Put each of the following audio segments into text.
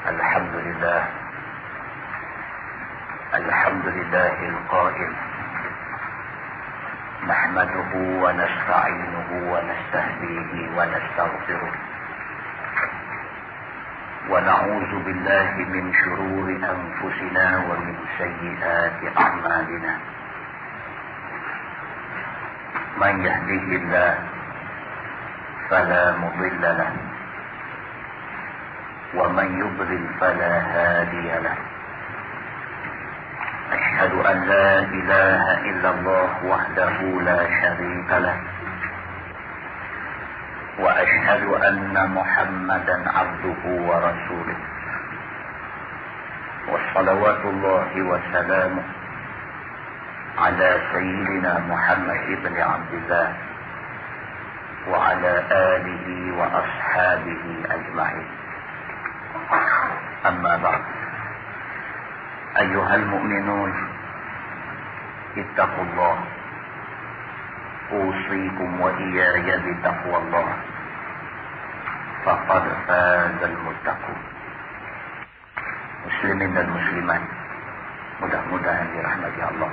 الحمد لله القائل نحمده ونستعينه ونستهديه ونستغفره ونعوذ بالله من شرور أنفسنا ومن سيئات أعمالنا من يهده الله فلا مضل له ومن يضلل فلا هادي له أشهد أن لا إله إلا الله وحده لا شريك له وأشهد أن محمدا عبده ورسوله وصلوات الله وسلامه على سيدنا محمد بن عبد الله وعلى آله وأصحابه أجمعين. أما بعد، أيها المؤمنون اتقوا الله، أوصيكم وإياي بتقوى الله فقد فاز المتقون. Muslimin dan muslimat, mudah-mudahan dirahmati Allah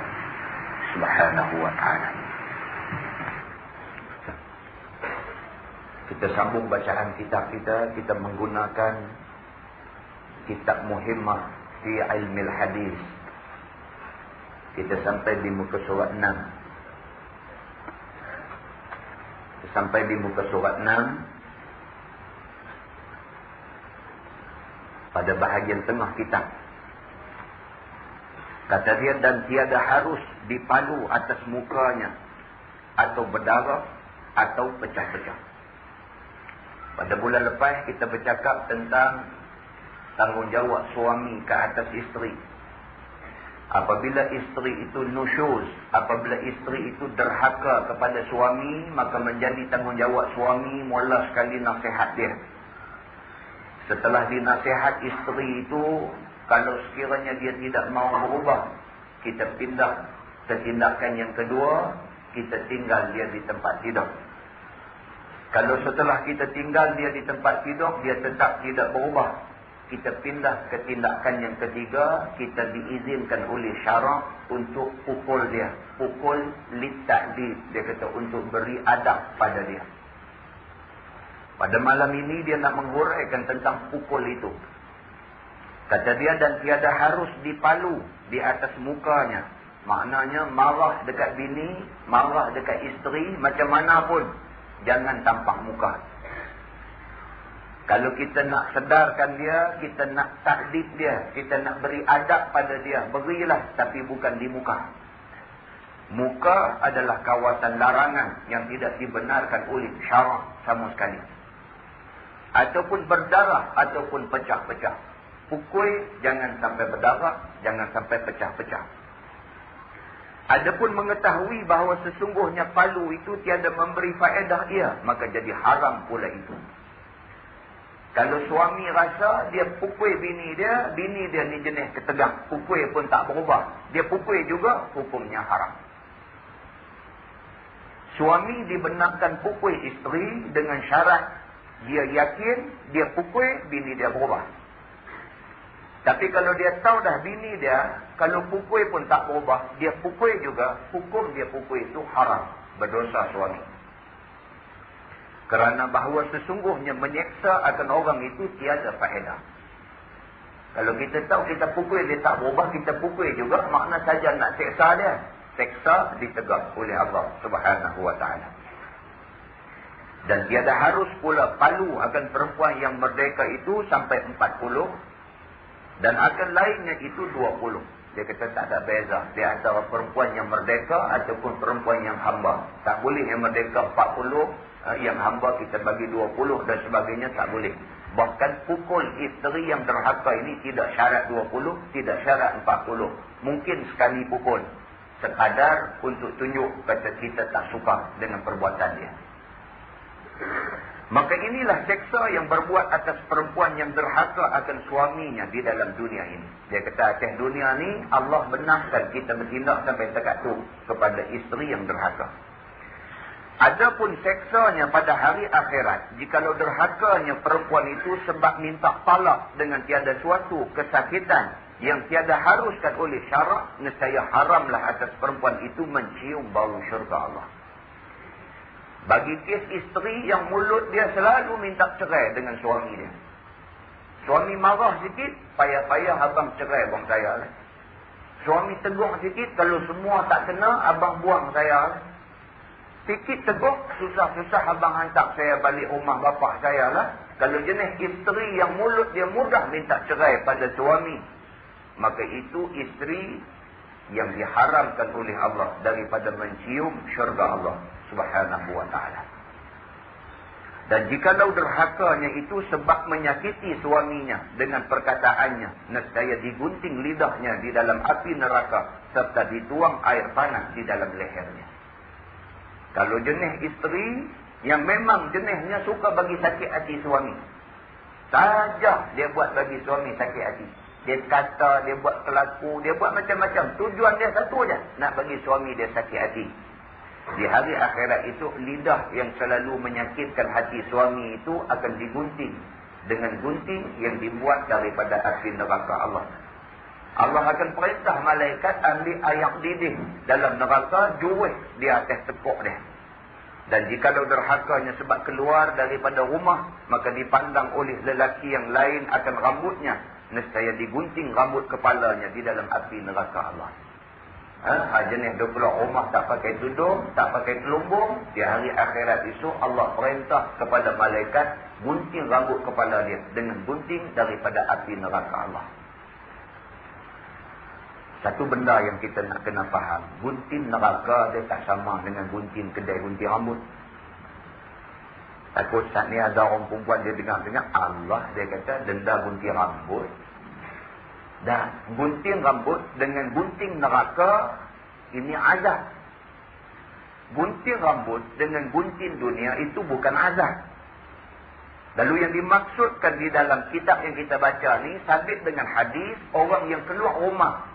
Subhanahu wa ta'ala. Kita sambung bacaan kitab kita menggunakan kitab Muhimmah fi Ilmil Hadis. Kita sampai di muka surat 6. Sampai di muka surat 6 pada bahagian tengah kitab. Kata dia, dan tiada harus dipalu atas mukanya atau berdarah atau pecah-pecah. Pada bulan lepas kita bercakap tentang tanggungjawab suami ke atas isteri. Apabila isteri itu nusyuz, apabila isteri itu derhaka kepada suami, maka menjadi tanggungjawab suami mula sekali nasihat dia. Setelah dinasihat isteri itu, kalau sekiranya dia tidak mau berubah, kita pindah ke tindakan yang kedua, kita tinggal dia di tempat tidur. Kalau setelah kita tinggal dia di tempat tidur, dia tetap tidak berubah, kita pindah ke tindakan yang ketiga, kita diizinkan oleh syarak untuk pukul dia. Pukul litta'dib, dia kata untuk beri adab pada dia. Pada malam ini dia nak menghuraikan tentang pukul itu. Kata dia, dan tiada harus dipalu di atas mukanya. Maknanya marah dekat bini, marah dekat isteri, macam mana pun jangan tampak muka. Kalau kita nak sedarkan dia, kita nak takdib dia, kita nak beri adab pada dia, berilah, tapi bukan di muka. Muka adalah kawasan larangan yang tidak dibenarkan oleh syarak sama sekali. Ataupun berdarah, ataupun pecah-pecah. Pukul jangan sampai berdarah, jangan sampai pecah-pecah. Adapun mengetahui bahawa sesungguhnya palu itu tiada memberi faedah ia, maka jadi haram pula itu. Kalau suami rasa dia pukul bini dia ni jenis ketegang, pukul pun tak berubah, dia pukul juga, hukumnya haram. Suami dibenarkan pukul isteri dengan syarat dia yakin dia pukul, bini dia berubah. Tapi kalau dia tahu dah bini dia, kalau pukul pun tak berubah, dia pukul juga, hukum dia pukul itu haram, berdosa suami. Kerana bahawa sesungguhnya menyeksa akan orang itu tiada faedah. Kalau kita tahu kita pukul dia tak berubah, kita pukul juga, makna saja nak seksa dia. Seksa ditegak oleh Allah Subhanahu wa ta'ala. Dan tiada harus pula palu akan perempuan yang merdeka itu sampai 40. Dan akan lainnya itu 20. Dia kata tak ada beza di antara perempuan yang merdeka ataupun perempuan yang hamba. Tak boleh yang merdeka 40, yang hamba kita bagi 20 dan sebagainya, tak boleh. Bahkan pukul isteri yang derhaka ini tidak syarat 20, tidak syarat 40. Mungkin sekali pukul, sekadar untuk tunjuk kata kita tak suka dengan perbuatan dia. Maka inilah seksa yang berbuat atas perempuan yang derhaka akan suaminya di dalam dunia ini. Dia kata atas dunia ni Allah benarkan kita bertindak sampai dekat tu kepada isteri yang derhaka. Adapun seksanya pada hari akhirat, jikalau derhakanya perempuan itu sebab minta talak dengan tiada suatu kesakitan yang tiada haruskan oleh syarak, nescaya haramlah atas perempuan itu mencium bau syurga Allah. Bagi kes isteri yang mulut dia selalu minta cerai dengan suami dia. Suami marah sikit, payah-payah abang cerai abang saya. Suami tegur sikit, kalau semua tak kena, abang buang saya. Sikit tegur, susah-susah abang hantar saya balik rumah bapak saya lah. Kalau jenis isteri yang mulut dia mudah minta cerai pada suami, maka itu isteri yang diharamkan oleh Allah daripada mencium syurga Allah Subhanahu wa ta'ala. Dan jikalau derhakanya itu sebab menyakiti suaminya dengan perkataannya, nescaya digunting lidahnya di dalam api neraka serta dituang air panas di dalam lehernya. Kalau jenis isteri yang memang jenisnya suka bagi sakit hati suami, saja dia buat bagi suami sakit hati. Dia kata, dia buat kelaku, dia buat macam-macam. Tujuan dia satu aja, nak bagi suami dia sakit hati. Di hari akhirat itu, lidah yang selalu menyakitkan hati suami itu akan digunting dengan gunting yang dibuat daripada api neraka Allah. Allah akan perintah malaikat ambil ayak didih dalam neraka, juwih di atas tekuk dia. Dan jikalau derhakanya sebab keluar daripada rumah, maka dipandang oleh lelaki yang lain akan rambutnya, nescaya digunting rambut kepalanya di dalam api neraka Allah. Jenis dia keluar rumah tak pakai tudung, tak pakai telumbung, di hari akhirat esok Allah perintah kepada malaikat gunting rambut kepala dia dengan gunting daripada api neraka Allah. Satu benda yang kita nak kena faham, gunting neraka dia tak sama dengan gunting kedai gunting rambut. Takut saat ni ada orang perempuan dia dengar-dengar, Allah dia kata denda gunting rambut. Dan gunting rambut dengan gunting neraka, ini azab. Gunting rambut dengan gunting dunia itu bukan azab. Lalu yang dimaksudkan di dalam kitab yang kita baca ni, sabit dengan hadis, orang yang keluar rumah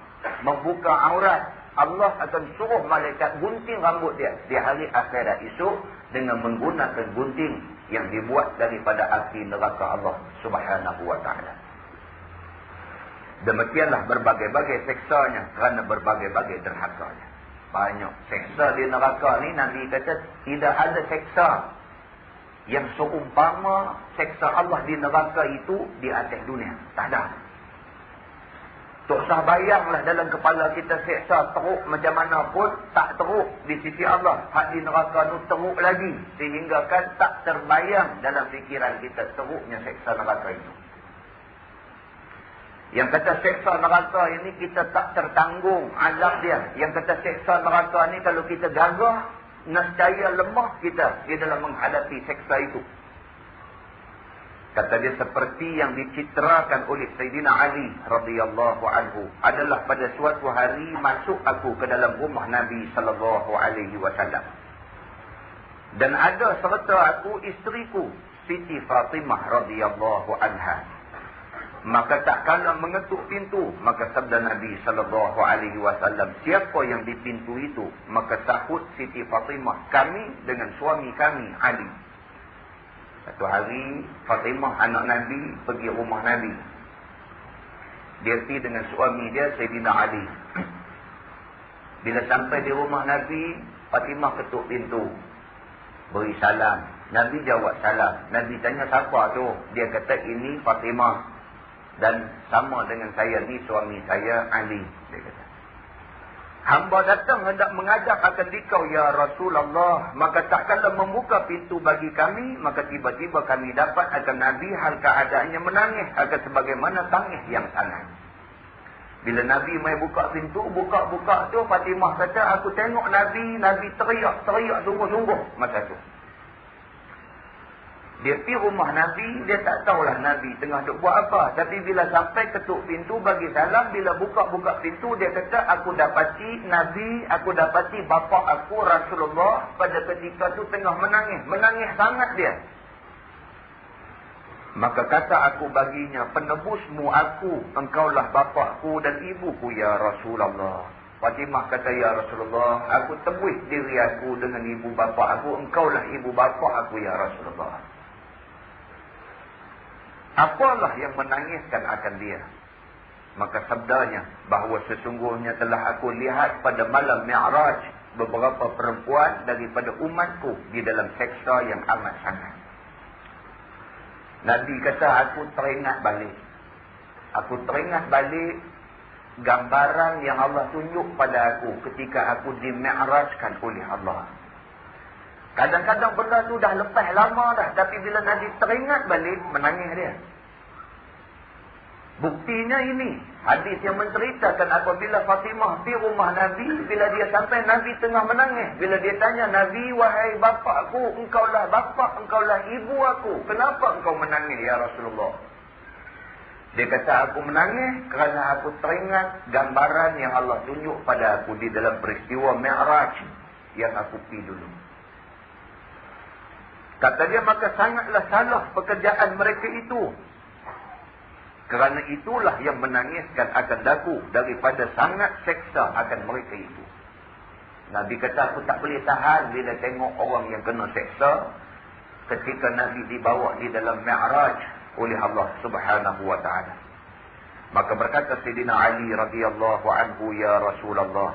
membuka aurat, Allah akan suruh malaikat gunting rambut dia di hari akhirat esok dengan menggunakan gunting yang dibuat daripada api neraka Allah Subhanahu wa ta'ala. Demikianlah berbagai-bagai seksanya kerana berbagai-bagai derhakanya. Banyak seksa di neraka ni, Nabi kata tidak ada seksa yang seumpama seksa Allah di neraka itu di atas dunia. Tak ada. Tak usah bayanglah dalam kepala kita seksa teruk macam mana pun, tak teruk di sisi Allah. Hak di neraka itu teruk lagi. Sehingga kan tak terbayang dalam fikiran kita teruknya seksa neraka itu. Yang kata seksa neraka ini kita tak tertanggung azab dia. Yang kata seksa neraka ini kalau kita gagah, nescaya lemah kita di dalam menghadapi seksa itu. Kata dia seperti yang dicitrakan oleh Sayyidina Ali radhiyallahu anhu, adalah pada suatu hari masuk aku ke dalam rumah Nabi sallallahu alaihi wasallam. Dan ada serta aku isteriku Siti Fatimah radhiyallahu anha. Maka tak kala mengetuk pintu, maka sabda Nabi sallallahu alaihi wasallam, siapa yang di pintu itu? Maka sahut Siti Fatimah, kami dengan suami kami Ali. Satu hari Fatimah anak Nabi pergi rumah Nabi. Dia pergi dengan suami dia Sayyidina Ali. Bila sampai di rumah Nabi, Fatimah ketuk pintu, beri salam. Nabi jawab salam. Nabi tanya siapa tu? Dia kata ini Fatimah. Dan sama dengan saya ni suami saya Ali. Dia kata, hamba datang hendak mengajak akan dikau ya Rasulullah. Maka tak kala membuka pintu bagi kami, maka tiba-tiba kami dapat akan Nabi hal keadaannya menangis akan sebagaimana tangis yang sangat. Bila Nabi mai buka pintu, buka-buka tu Fatimah kata, aku tengok Nabi teriak sungguh-sungguh masa tu. Dia pergi rumah Nabi, dia tak tahulah Nabi tengah duk buat apa. Tapi bila sampai ketuk pintu bagi salam, bila buka-buka pintu, dia kata, aku dapati Nabi, aku dapati bapa aku Rasulullah pada ketika tu tengah menangis. Menangis sangat dia. Maka kata aku baginya, penebusmu aku, engkaulah bapakku dan ibuku ya Rasulullah. Fatimah kata, ya Rasulullah, aku tebus diri aku dengan ibu bapa aku. Engkaulah ibu bapa aku, ya Rasulullah. Apalah yang menangiskan akan dia? Maka sabdanya, bahawa sesungguhnya telah aku lihat pada malam Mi'raj beberapa perempuan daripada umatku di dalam seksa yang amat sangat. Nabi kata, aku teringat balik. Aku teringat balik gambaran yang Allah tunjuk pada aku ketika aku di-mi'rajkan oleh Allah. Kadang-kadang benda tu dah lepas lama dah, tapi bila Nabi teringat balik, menangis dia. Buktinya ini, hadis yang menceritakan apabila Fatimah pergi rumah Nabi, bila dia sampai Nabi tengah menangis. Bila dia tanya Nabi, wahai bapakku, engkaulah bapak, engkaulah ibu aku. Kenapa engkau menangis, ya Rasulullah? Dia kata, aku menangis kerana aku teringat gambaran yang Allah tunjuk pada aku di dalam peristiwa Mi'raj yang aku pergi dulu. Kata dia, maka sangatlah salah pekerjaan mereka itu. Kerana itulah yang menangiskan akan daku daripada sangat seksa akan mereka itu. Nabi kata, aku tak boleh tahan bila tengok orang yang kena seksa ketika Nabi dibawa di dalam Mi'raj oleh Allah Subhanahu wa ta'ala. Maka berkata Sayyidina Ali radhiyallahu anhu, ya Rasulullah,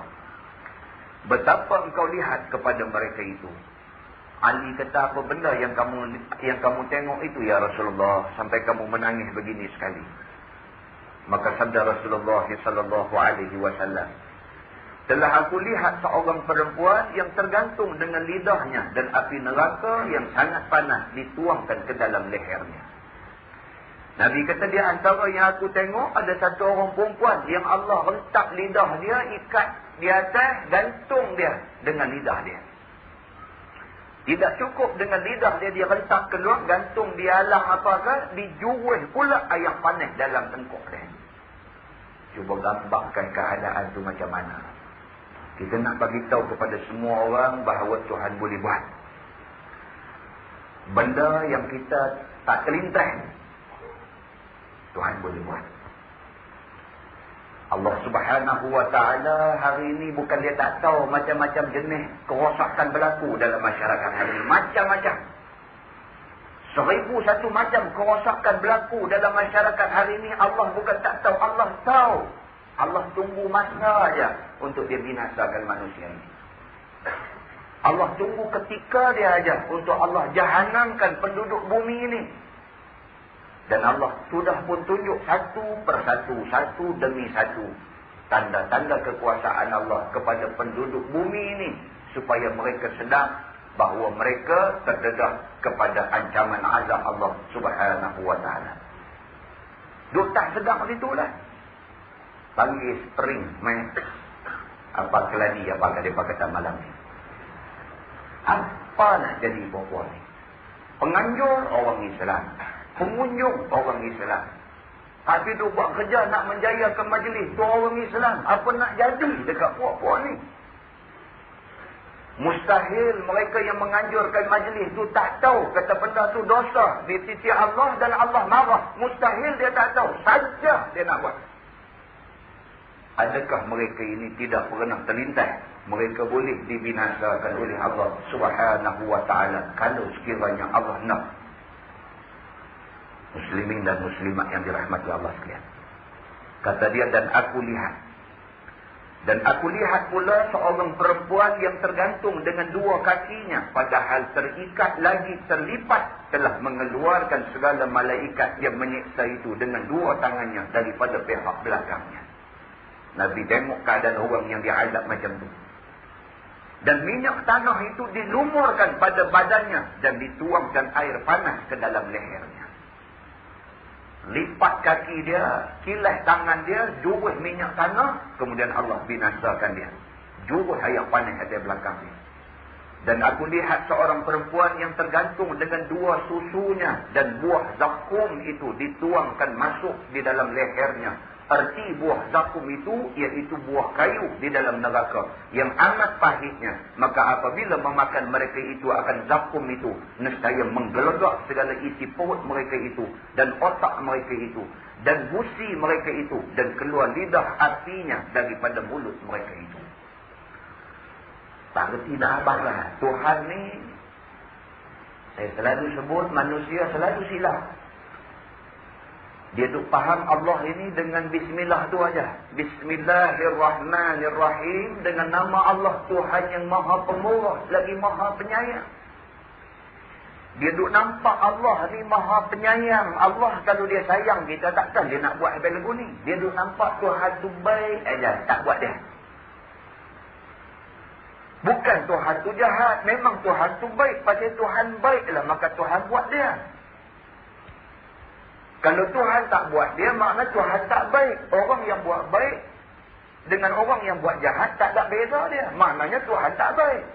betapa engkau lihat kepada mereka itu? Ali kata, apa benda yang kamu tengok itu, ya Rasulullah, sampai kamu menangis begini sekali? Maka sabda Rasulullah sallallahu alaihi wasallam, telah aku lihat seorang perempuan yang tergantung dengan lidahnya dan api neraka yang sangat panas dituangkan ke dalam lehernya. Nabi kata, di antara yang aku tengok ada satu orang perempuan yang Allah rentak lidah dia, ikat di atas, gantung dia dengan lidah dia. Tidak cukup dengan lidah dia rentak keluar, gantung di alang apakah, dijuruh pula air panas dalam tengkuk dia. Cuba gambarkan keadaan tu macam mana. Kita nak bagi tahu kepada semua orang bahawa Tuhan boleh buat benda yang kita tak terlintas, Tuhan boleh buat. Allah Subhanahu wa ta'ala hari ini bukan dia tak tahu macam-macam jenis kerosakan berlaku dalam masyarakat hari ini. Macam-macam. 1001 macam kerosakan berlaku dalam masyarakat hari ini. Allah bukan tak tahu, Allah tahu. Allah tunggu masa aja untuk dia binasakan manusia ini. Allah tunggu ketika dia aja untuk Allah jahanamkan penduduk bumi ini. Dan Allah sudah pun tunjuk satu persatu, satu demi satu, tanda-tanda kekuasaan Allah kepada penduduk bumi ini, supaya mereka sedar bahawa mereka terdedah kepada ancaman azab Allah Subhanahu wa ta'ala. Duk tak sedar itulah. Panggil spring, main apa keladi, apa dia kata malam ni. Apa nak jadi perempuan ni? Penganjur orang Islam, pengunjung orang Islam. Tapi tu buat kerja nak menjayakan majlis tu orang Islam. Apa nak jadi dekat puak-puak ni? Mustahil mereka yang menganjurkan majlis tu tak tahu kata benda tu dosa di sisi Allah dan Allah marah. Mustahil dia tak tahu. Saja dia nak buat. Adakah mereka ini tidak pernah terlintas? Mereka boleh dibinasakan oleh Allah Subhanahu wa ta'ala kalau sekiranya Allah nak. Muslimin dan muslimat yang dirahmati Allah sekalian. Kata dia, dan aku lihat pula seorang perempuan yang tergantung dengan dua kakinya, padahal terikat lagi terlipat, telah mengeluarkan segala malaikat yang menyiksa itu dengan dua tangannya daripada pihak belakangnya. Nabi tengok keadaan orang yang diazab macam tu. Dan minyak tanah itu dilumurkan pada badannya dan dituangkan air panas ke dalam lehernya. Lipat kaki dia, kilas tangan dia, juruh minyak tanah, kemudian Allah binasakan dia. Juruh air panas di belakang dia. Dan aku lihat seorang perempuan yang tergantung dengan dua susunya dan buah zakum itu dituangkan masuk di dalam lehernya. Erti buah zakum itu iaitu buah kayu di dalam neraka yang amat pahitnya. Maka apabila memakan mereka itu akan zakum itu, nescaya menggelegak segala isi perut mereka itu dan otak mereka itu dan gusi mereka itu dan keluar lidah apinya daripada mulut mereka itu. Tak reti nak abanglah. Tuhan ni, saya selalu sebut manusia selalu silap. Dia duk faham Allah ini dengan bismillah tu aja. Bismillahirrahmanirrahim, dengan nama Allah Tuhan yang Maha Pemurah lagi Maha Penyayang. Dia duk nampak Allah ni Maha Penyayang. Allah kalau dia sayang kita, takkan dia nak buat habis lagu ni. Dia duk nampak Tuhan tu baik aja, tak buat dia. Bukan Tuhan tu jahat, memang Tuhan tu baik. Pasal Tuhan baiklah maka Tuhan buat dia. Kalau Tuhan tak buat dia, makna Tuhan tak baik. Orang yang buat baik dengan orang yang buat jahat tak ada beza dia. Maknanya Tuhan tak baik.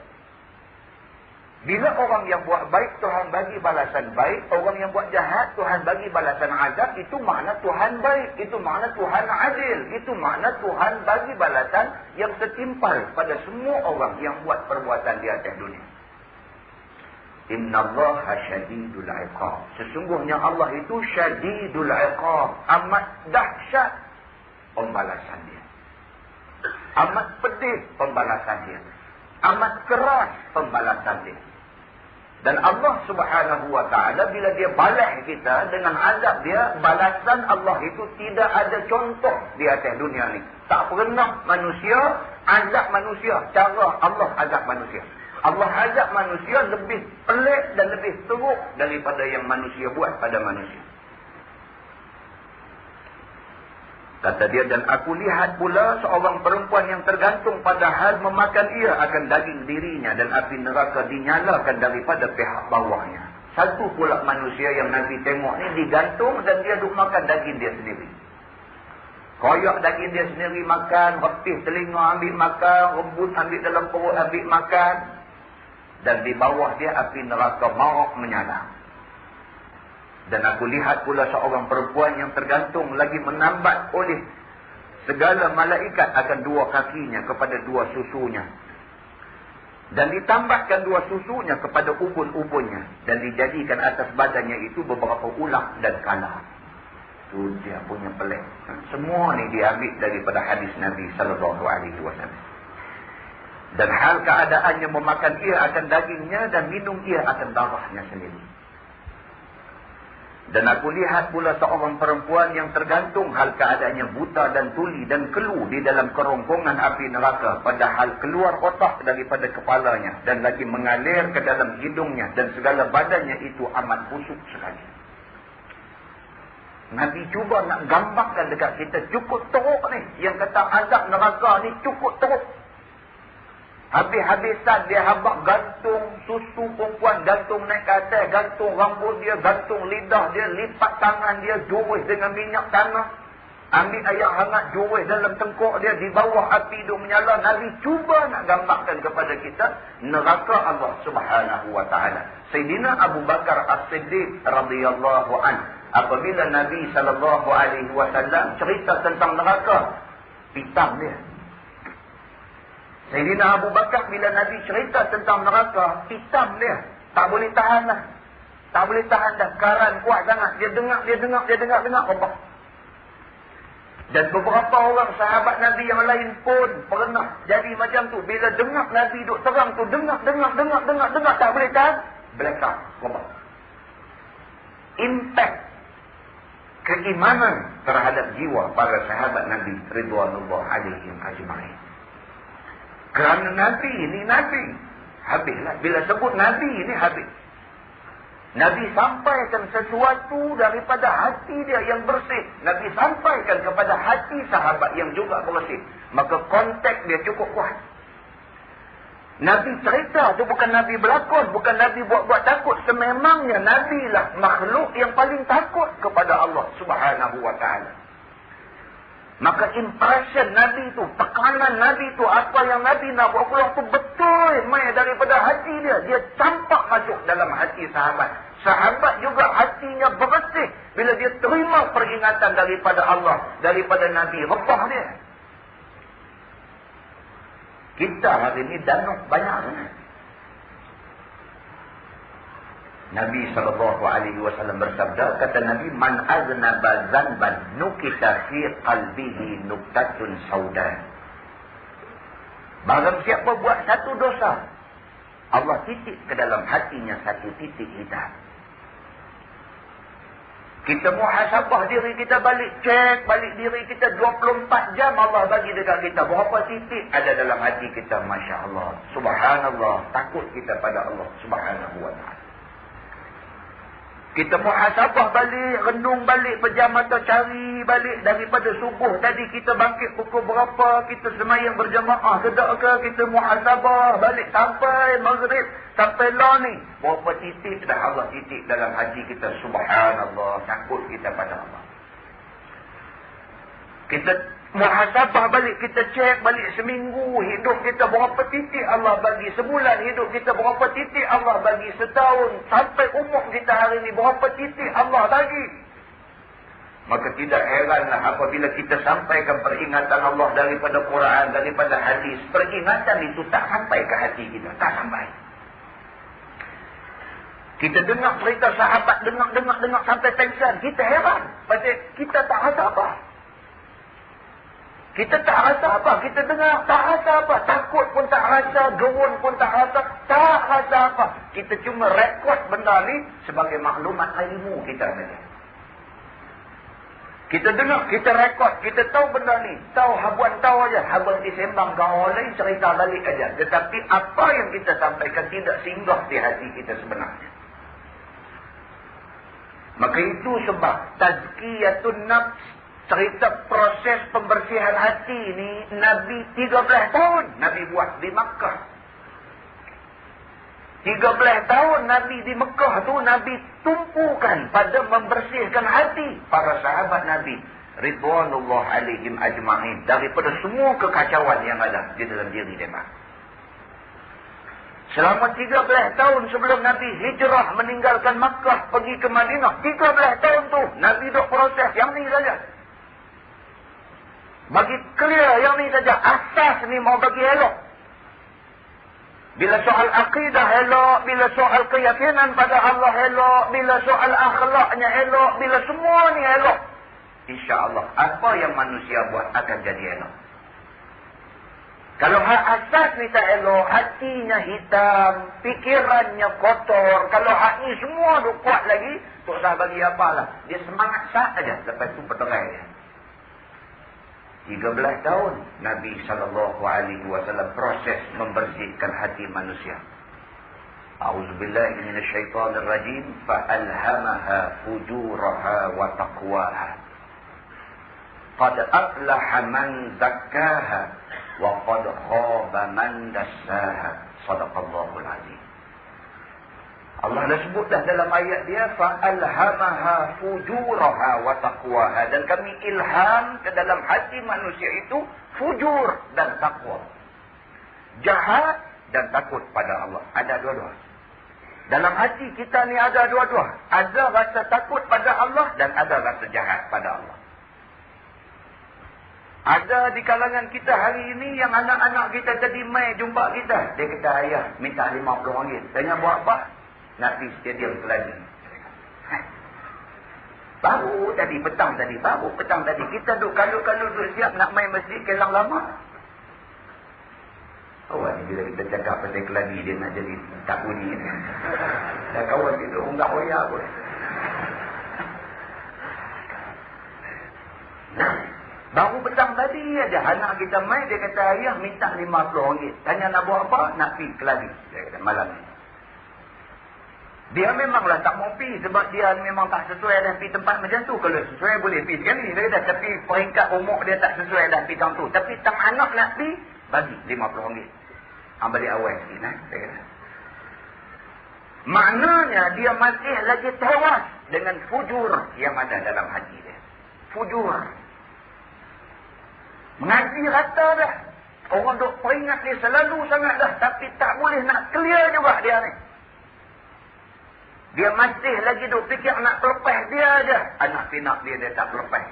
Bila orang yang buat baik, Tuhan bagi balasan baik. Orang yang buat jahat, Tuhan bagi balasan azab. Itu makna Tuhan baik. Itu makna Tuhan adil. Itu makna Tuhan bagi balasan yang setimpal pada semua orang yang buat perbuatan di atas dunia. Innallaha syadidul iqab. Sesungguhnya Allah itu syadidul iqab. Amat dahsyat pembalasan dia. Amat pedih pembalasan dia. Amat keras pembalasan dia. Dan Allah Subhanahu wa ta'ala bila dia balas kita dengan azab dia, balasan Allah itu tidak ada contoh di atas dunia ni. Tak pernah manusia azab manusia cara Allah azab manusia. Allah azab manusia lebih pelik dan lebih teruk daripada yang manusia buat pada manusia. Kata dia, dan aku lihat pula seorang perempuan yang tergantung padahal memakan ia akan daging dirinya dan api neraka dinyalakan daripada pihak bawahnya. Satu pula manusia yang Nabi tengok ni digantung dan dia duk makan daging dia sendiri. Koyak daging dia sendiri makan, repih telinga ambil makan, rebut ambil dalam perut ambil makan. Dan di bawah dia api neraka maut menyala. Dan aku lihat pula seorang perempuan yang tergantung lagi menambat oleh segala malaikat akan dua kakinya kepada dua susunya. Dan ditambatkan dua susunya kepada ubun-ubunnya. Dan dijadikan atas badannya itu beberapa ulang dan kala. Itu dia punya pelik. Semua ni diambil daripada hadis Nabi SAW. Dan hal keadaannya memakan ia akan dagingnya dan minum ia akan darahnya sendiri. Dan aku lihat pula seorang perempuan yang tergantung hal keadaannya buta dan tuli dan kelu di dalam kerongkongan api neraka. Padahal keluar otak daripada kepalanya dan lagi mengalir ke dalam hidungnya dan segala badannya itu amat busuk sekali. Nabi cuba nak gambarkan dekat kita cukup teruk ni. Yang kata azab neraka ni cukup teruk. Habis-habisan dia habak gantung susu perempuan, gantung naik ke atas, gantung rambut dia, gantung lidah dia, lipat tangan dia, juris dengan minyak tanah. Ambil air hangat, juris dalam tengkuk dia, di bawah api dia menyala. Nabi cuba nak gambarkan kepada kita neraka Allah Subhanahu wa ta'ala. Sayyidina Abu Bakar As-Siddiq radhiyallahu anhu, apabila Nabi SAW cerita tentang neraka, pitam dia. Sayyidina Abu Bakar bila Nabi cerita tentang neraka, pitam dia. Tak boleh tahan lah. Tak boleh tahan dah. Karan kuat sangat. Dia dengar. Obat. Dan beberapa orang sahabat Nabi yang lain pun pernah jadi macam tu. Bila dengar Nabi duk terang tu, dengar. Tak boleh tahan. Blackout. Obat. Impact keimanan terhadap jiwa para sahabat Nabi Ridwanullah alaihim ajma'in. Kerana Nabi ini Nabi. Habislah. Bila sebut Nabi ini habis. Nabi sampaikan sesuatu daripada hati dia yang bersih. Nabi sampaikan kepada hati sahabat yang juga bersih. Maka konteks dia cukup kuat. Nabi cerita tu bukan Nabi berlakon. Bukan Nabi buat-buat takut. Sememangnya Nabi lah makhluk yang paling takut kepada Allah Subhanahu wa ta'ala. Maka impression Nabi tu, tekanan Nabi tu, apa yang Nabi nak buat pulang tu betul main daripada hati dia. Dia campak masuk dalam hati sahabat. Sahabat juga hatinya bersih bila dia terima peringatan daripada Allah, daripada Nabi. Rebah dia. Kita hari ini danuk banyak. Nabi SAW bersabda, kata Nabi, man aznaba zanban nukita fi qalbihi nuktatun sauda. Barang siapa buat satu dosa, Allah titik ke dalam hatinya satu titik hitam. Kita muhasabah diri kita balik, cek balik diri kita 24 jam Allah bagi dekat kita. Berapa titik ada dalam hati kita, Masya Allah. Subhanallah. Takut kita pada Allah Subhanahu wa ta'ala. Kita muhasabah balik, renung balik, pejam mata cari balik daripada subuh. Tadi kita bangkit pukul berapa, kita semayang berjamaah ke tak ke, kita muhasabah balik sampai maghrib, sampai lah ni. Berapa titik dah Allah titik dalam hati kita. Subhanallah, takut kita pada Allah. Kita muhasabah balik, kita cek balik seminggu hidup kita berapa titik Allah bagi, sebulan hidup kita berapa titik Allah bagi, setahun sampai umur kita hari ini berapa titik Allah bagi. Maka tidak heranlah apabila kita sampaikan peringatan Allah daripada Quran, daripada hadis, peringatan itu tak sampai ke hati kita, tak sampai. Kita dengar cerita sahabat, dengar sampai pengsan, kita heran. Pasal kita tak rasa apa. Kita tak rasa apa. Kita dengar tak rasa apa. Takut pun tak rasa. Gerun pun tak rasa. Tak rasa apa. Kita cuma rekod benda ni sebagai maklumat ilmu kita saja. Kita dengar, kita rekod. Kita tahu benda ni. Tahu habuan tahu aja. Habuan disembang kau lain cerita balik aja. Tetapi apa yang kita sampaikan tidak singgah di hati kita sebenarnya. Maka itu sebab tazkiyatun nafs, cerita proses pembersihan hati ni, Nabi 13 tahun Nabi buat di Makkah. 13 tahun Nabi di Makkah tu, Nabi tumpukan pada membersihkan hati para sahabat Nabi ridwanullah alaihim ajma'in daripada semua kekacauan yang ada di dalam diri mereka. Selama 13 tahun sebelum Nabi hijrah meninggalkan Makkah pergi ke Madinah, 13 tahun tu Nabi duk proses yang ni saja. Bagi clear yang ni saja. Asas ni mau bagi elok. Bila soal akidah elok. Bila soal keyakinan pada Allah elok. Bila soal akhlaknya elok. Bila semua ni elok. InsyaAllah. Apa yang manusia buat akan jadi elok. Kalau asas ni tak elok. Hatinya hitam. Fikirannya kotor. Kalau hak ni semua duk kuat lagi. Tak usah bagi apalah. Dia semangat sah aja. Lepas tu berderai dia. 13 tahun Nabi SAW proses membersihkan hati manusia. A'udzubillahi minasyaitonirrajim. Fa'alhamaha fujuraha wa taqwaha. Qad aflaha man zakkaha wa qad khaba man dassaha. Shadaqallahul azim. Allah dah sebut dah dalam ayat dia, fa'alhamaha fujuraha wa taqwaha, dan kami ilham ke dalam hati manusia itu fujur dan taqwa. Jahat dan takut pada Allah. Ada dua-dua. Dalam hati kita ni ada dua-dua. Ada rasa takut pada Allah dan ada rasa jahat pada Allah. Ada di kalangan kita hari ini yang anak-anak kita tadi mai jumpa kita. Dia kata, ayah minta RM50. Tanya buat apa? Nak pergi stadium Keladi. Baru petang tadi. Kita duk kalau duk siap nak main masjid Kelang Lama. Kawan ni bila kita cakap pasal Keladi, dia nak jadi tak bunyi. Dan kawan kita unggah oya pun. Nah, baru petang tadi aja anak kita main, dia kata, ayah minta RM50. Tanya nak buat apa? Nak pergi Keladi. Dia kata malam ni. Dia memanglah tak mau pergi sebab dia memang tak sesuai dah pergi tempat macam tu. Kalau sesuai boleh pergi sekali. Dia kata, tapi peringkat umur dia tak sesuai dah pergi tempat tu. Tapi tak anak nak pergi, bagi RM50. Balik awal sikit. Dia kata. Maknanya dia masih lagi tewas dengan fujur yang ada dalam hati dia. Fujur. Mengaji rata dah. Orang duk peringat dia selalu sangat dah. Tapi tak boleh nak clear juga dia ni. Dia masih lagi duk fikir nak lepas dia aja. Anak pinak dia tak lepas.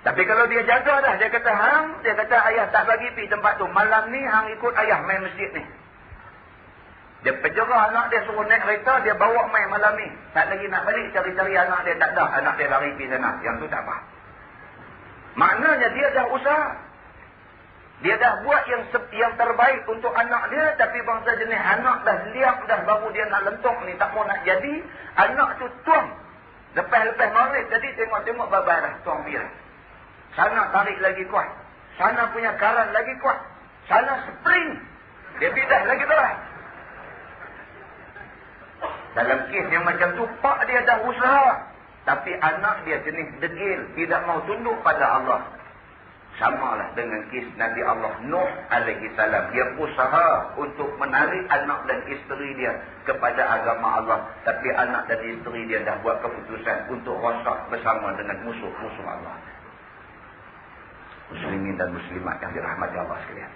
Tapi kalau dia jaga dah, dia kata dia kata ayah tak bagi pergi tempat tu. Malam ni hang ikut ayah main masjid ni. Dia penjara anak dia, suruh naik kereta, dia bawa main malam ni. Tak lagi nak balik, cari-cari anak dia, tak dah. Anak dia lari pergi sana. Yang tu tak apa. Maknanya dia dah usaha. Dia dah buat yang terbaik untuk anak dia, tapi bangsa jenis anak dah liap dah, baru dia nak lentok ni, tak mau nak jadi. Anak tu tuang. Lepas-lepas maghrib tadi, tengok-tengok babai dah, tuang pergi dah. Sana tarik lagi kuat. Sana punya karan lagi kuat. Sana spring. Dia bidah lagi berat. Dalam kes yang macam tu, pak dia dah usaha. Tapi anak dia jenis degil, tidak mau tunduk pada Allah. Samalah dengan kes Nabi Allah Nuh alaihi salam. Dia usaha untuk menarik anak dan isteri dia kepada agama Allah. Tapi anak dan isteri dia dah buat keputusan untuk rosak bersama dengan musuh-musuh Allah. Muslimin dan muslimat yang dirahmati Allah sekalian.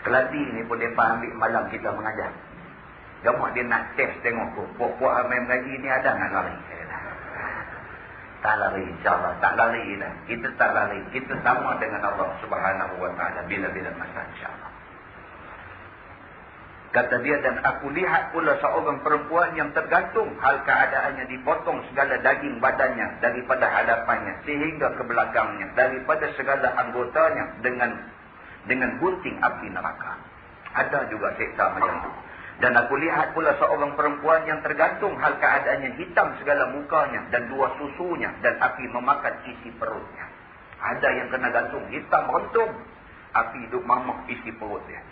Keladi ni pun mereka ambil malam kita mengajar. Jamak dia nak test tengok tu. Puak-puak main mengaji ni ada nak lari. Tak lari insyaAllah. Tak lari dah. Kita tak lari. Kita sama dengan Allah subhanahu wa ta'ala. Bila-bila masa insyaAllah. Kata dia, dan aku lihat pula seorang perempuan yang tergantung hal keadaannya, dipotong segala daging badannya daripada hadapannya sehingga ke belakangnya, daripada segala anggotanya dengan gunting api neraka. Ada juga seksa macam itu. Dan aku lihat pula seorang perempuan yang tergantung hal keadaannya, hitam segala mukanya dan dua susunya, dan api memakan isi perutnya. Ada yang kena gantung, hitam rentung, api hidup mamak isi perut dia.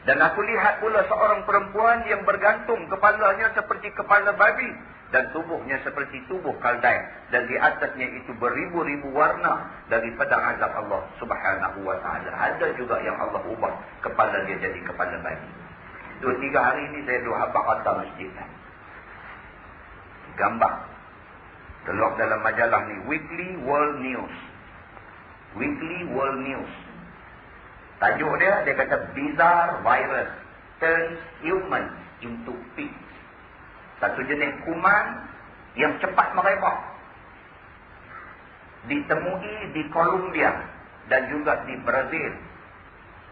Dan aku lihat pula seorang perempuan yang bergantung, kepalanya seperti kepala babi dan tubuhnya seperti tubuh kaldai, dan di atasnya itu beribu-ribu warna daripada azab Allah subhanahu wa ta'ala. Ada juga yang Allah ubah kepala dia jadi kepala babi. 2-3 hari ini saya duduk habaq kata masjid. Gambar keluar dalam majalah ni, Weekly World News. Weekly World News. Tajuk dia kata bizarre virus turns human into pigs. Satu jenis kuman yang cepat merebak ditemui di Colombia dan juga di Brazil.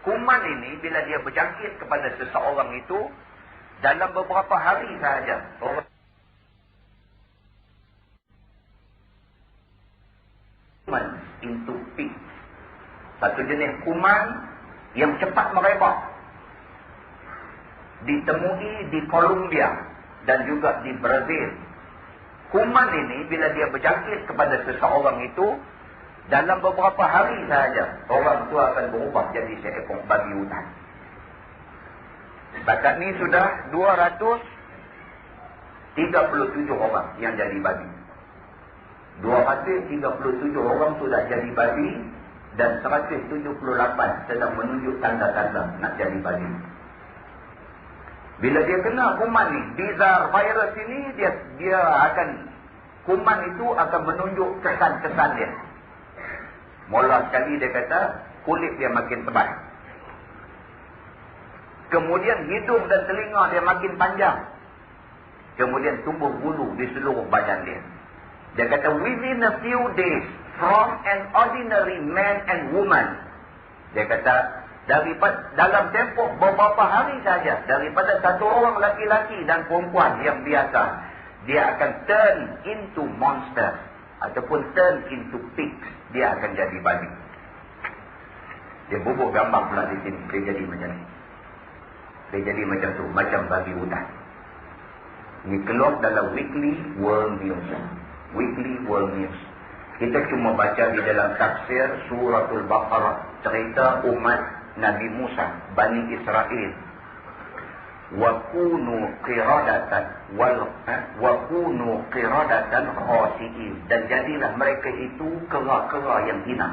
Kuman ini bila dia berjangkit kepada seseorang itu, dalam beberapa hari sahaja orang into pigs. Satu jenis kuman yang cepat merebak ditemui di Colombia dan juga di Brazil. Kuman ini bila dia berjangkit kepada seseorang itu, dalam beberapa hari sahaja orang itu akan berubah jadi seekor babi hutan. Setakat ni sudah 237 orang yang jadi babi. 237 orang sudah jadi babi, dan 178 sedang menunjuk tanda-tanda nak jadi babi. Bila dia kena kuman ni, bizarre virus ini, dia akan, kuman itu akan menunjuk kesan-kesan dia. Mula sekali dia kata, kulit dia makin tebal. Kemudian hidung dan telinga dia makin panjang. Kemudian tumbuh bulu di seluruh badan dia. Dia kata, within a few days, from an ordinary man and woman. Dia kata, dalam tempoh beberapa hari saja, daripada satu orang laki-laki dan perempuan yang biasa, dia akan turn into monster ataupun turn into pigs. Dia akan jadi babi. Dia bubuh gambar pula di sini. Dia jadi macam ni. Dia jadi macam tu, macam babi hutan. Ini keluar dalam Weekly World News. Weekly World News. Kita cuma baca di dalam tafsir Suratul Baqarah, cerita umat Nabi Musa, Bani Israel. Wa kunu qiradatan khasi'in. Dan jadilah mereka itu kera-kera yang hina.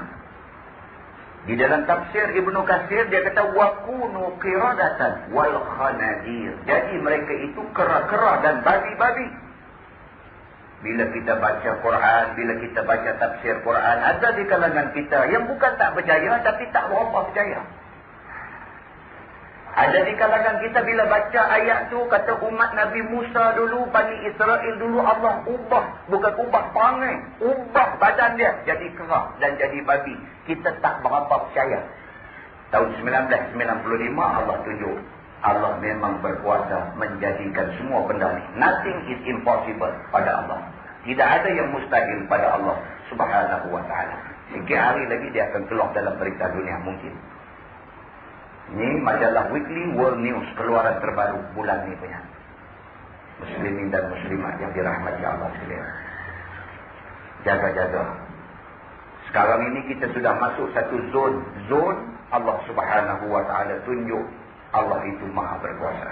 Di dalam tafsir Ibnu Katsir dia kata wa kunu qiradatan wal khanadir. Jadi mereka itu kera-kera dan babi-babi. Bila kita baca Quran, bila kita baca tafsir Quran, ada di kalangan kita yang bukan tak percaya, tapi tak berapa percaya. Ada di kalangan kita bila baca ayat tu, kata umat Nabi Musa dulu, Bani Israel dulu, Allah ubah. Bukan ubah perangai, ubah badan dia jadi kera dan jadi babi. Kita tak berapa percaya. Tahun 1995 Allah tunjuk, Allah memang berkuasa menjadikan semua benda ni. Nothing is impossible pada Allah. Tidak ada yang mustahil pada Allah Subhanahu wa ta'ala. Sikit hari lagi dia akan keluar dalam berita dunia mungkin. Ini majalah Weekly World News, keluaran terbaru bulan ni punya. Muslimin dan muslimat yang dirahmati Allah sekalian. Jaga-jaga. Sekarang ini kita sudah masuk satu zon Allah Subhanahu wa ta'ala tunjuk Allah itu maha berkuasa.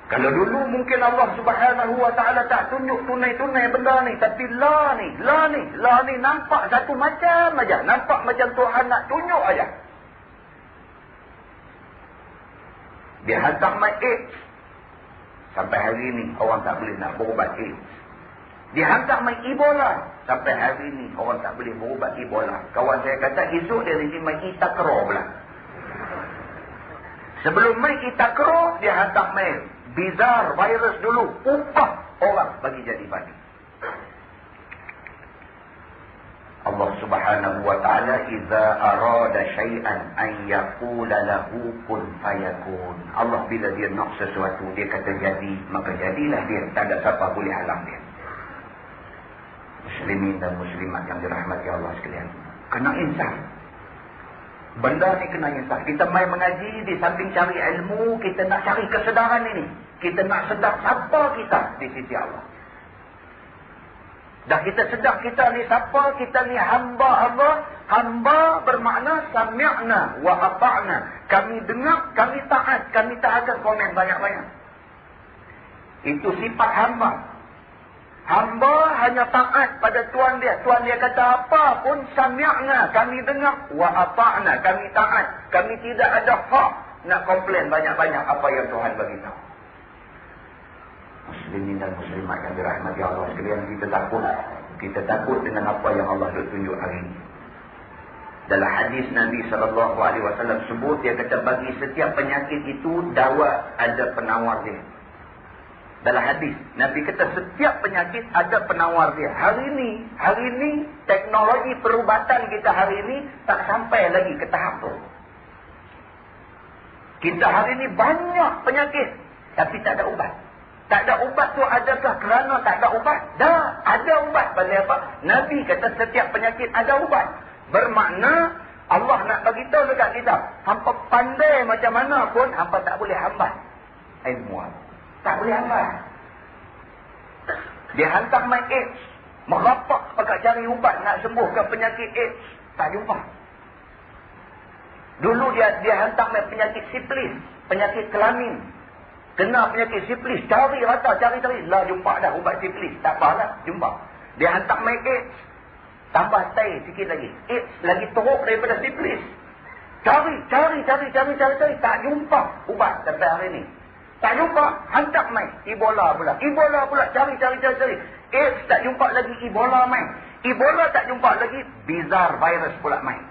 Kalau dulu mungkin Allah Subhanahu wa ta'ala tak tunjuk tunai-tunai benda ni, tapi lah ni nampak satu macam aja, nampak macam Tuhan nak tunjuk aja. Dia hantar mai AIDS. Sampai hari ini orang tak boleh nak berubat AIDS. Dia hantar mai Ebola. Sampai hari ini orang tak boleh berubat Ebola. Kawan saya kata esok dia nanti mai Itakro pula. Sebelum mai Itakro, dia hantar mai bizarre virus dulu. Ubah orang bagi jadi babi. Allah Subhanahu wa ta'ala iza arada syai'an an yaqula lahu kun fayakun. Allah bila dia nak sesuatu, dia kata jadi, maka jadilah dia. Tak ada siapa boleh halang dia. Muslimin dan muslimat yang dirahmati Allah sekalian, kena insaf. Benda ni kena insaf. Kita mai mengaji, di samping cari ilmu, kita nak cari kesedaran ini. Kita nak sedar siapa kita di sisi Allah. Dah kita sedar kita ni siapa, kita ni hamba Allah. Hamba bermakna sami'na wa ata'na. Kami dengar, kami taat. Kami tak ada komen banyak-banyak. Itu sifat hamba. Hamba hanya taat pada Tuhan dia. Tuhan dia kata apa pun sami'na, kami dengar, wa ata'na, kami taat. Kami tidak ada hak nak komplain banyak-banyak apa yang Tuhan bagi tahu. Muslimin dan muslimat yang dirahmati Allah sekalian, kita takut. Kita takut dengan apa yang Allah tunjuk hari ini. Dalam hadis Nabi SAW sebut, dia kata bagi setiap penyakit itu dawa ada penawar dia. Dalam hadis Nabi kata setiap penyakit ada penawar dia. Hari ini teknologi perubatan kita hari ini tak sampai lagi ke tahap tu. Kita hari ini banyak penyakit tapi tak ada ubat. Tak ada ubat tu adakah kerana tak ada ubat? Dah, ada ubat. Pasal apa? Nabi kata setiap penyakit ada ubat. Bermakna Allah nak bagi tahu dekat kita, hampa pandai macam mana pun hampa tak boleh hambat ilmu. Tak boleh hambat. Dia hantar mai AIDS, merapak pakai cari ubat nak sembuhkan penyakit AIDS, tak jumpa. Dulu dia hantar mai penyakit siflis, penyakit kelamin. Kena penyakit siflis, cari rata, cari. Lah jumpa dah ubat siflis. Tak apalah, jumpa. Dia hantar mai AIDS. Tambah stay sikit lagi. AIDS lagi teruk daripada siflis. Cari. Tak jumpa ubat sampai hari ni. Tak jumpa, hantar mai Ebola pula. Cari. AIDS tak jumpa lagi, Ebola mai. Ebola tak jumpa lagi, bizarre virus pula mai.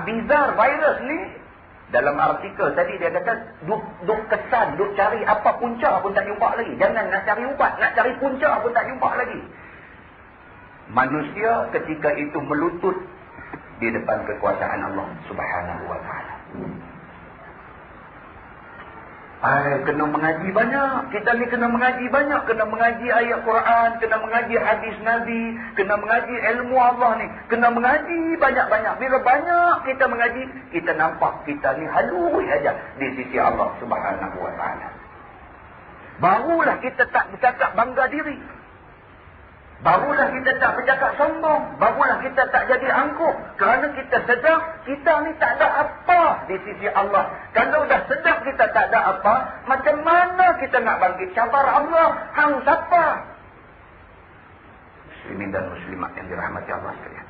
Bizarre virus ni, dalam artikel tadi dia kata duk kesan, duk cari apa punca pun tak jumpa lagi. Jangan nak cari ubat, nak cari punca pun tak jumpa lagi. Manusia ketika itu melutut di depan kekuasaan Allah Subhanahu wa ta'ala. Kena mengaji banyak. Kita ni kena mengaji banyak. Kena mengaji ayat Quran, kena mengaji hadis Nabi, kena mengaji ilmu Allah ni. Kena mengaji banyak-banyak. Bila banyak kita mengaji, kita nampak kita ni halus aja di sisi Allah Subhanahu wa ta'ala. Barulah kita tak bercakap bangga diri. Barulah kita tak bercakap sombong. Barulah kita tak jadi angkuh. Kerana kita sedar kita ni tak ada apa di sisi Allah. Kalau dah sedar kita tak ada apa, macam mana kita nak bangkit cabar Allah? Hang siapa? Muslimin dan muslimat yang dirahmati Allah sekalian.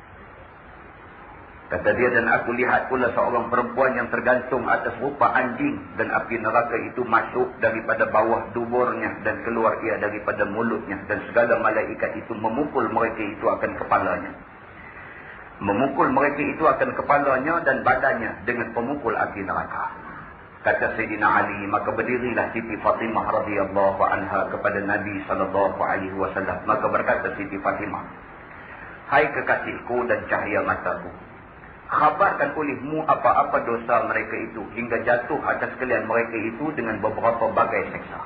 Kata dia, dan aku lihat pula seorang perempuan yang tergantung atas rupa anjing, dan api neraka itu masuk daripada bawah duburnya dan keluar ia daripada mulutnya, dan segala malaikat itu memukul mereka itu akan kepalanya. Memukul mereka itu akan kepalanya dan badannya dengan pemukul api neraka. Kata Sayyidina Ali, maka berdirilah Siti Fatimah radhiyallahu anha kepada Nabi SAW. Maka berkata Siti Fatimah, hai kekasihku dan cahaya mataku, khabarkan olehmu apa-apa dosa mereka itu hingga jatuh atas kalian mereka itu dengan beberapa bagai seksa.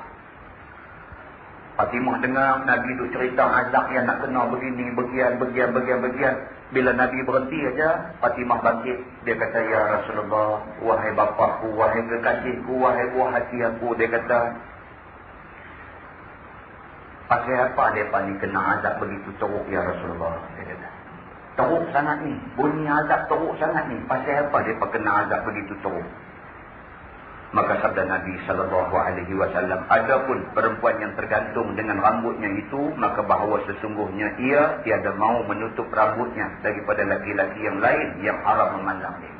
Fatimah dengar Nabi itu cerita azab yang nak kena begini, bagian. Bila Nabi berhenti aja, Fatimah bangkit. Dia kata, ya Rasulullah, wahai bapakku, wahai kekasihku, wahai buah hati aku. Dia kata, pasal apa mereka ni kena azab begitu teruk ya Rasulullah? Dia kata, teruk sangat ni. Bunyi azab teruk sangat ni. Pasal apa mereka kena azab begitu teruk? Maka sabda Nabi SAW, adapun perempuan yang tergantung dengan rambutnya itu, maka bahawa sesungguhnya ia tiada mau menutup rambutnya daripada laki-laki yang lain yang haram memandang dia.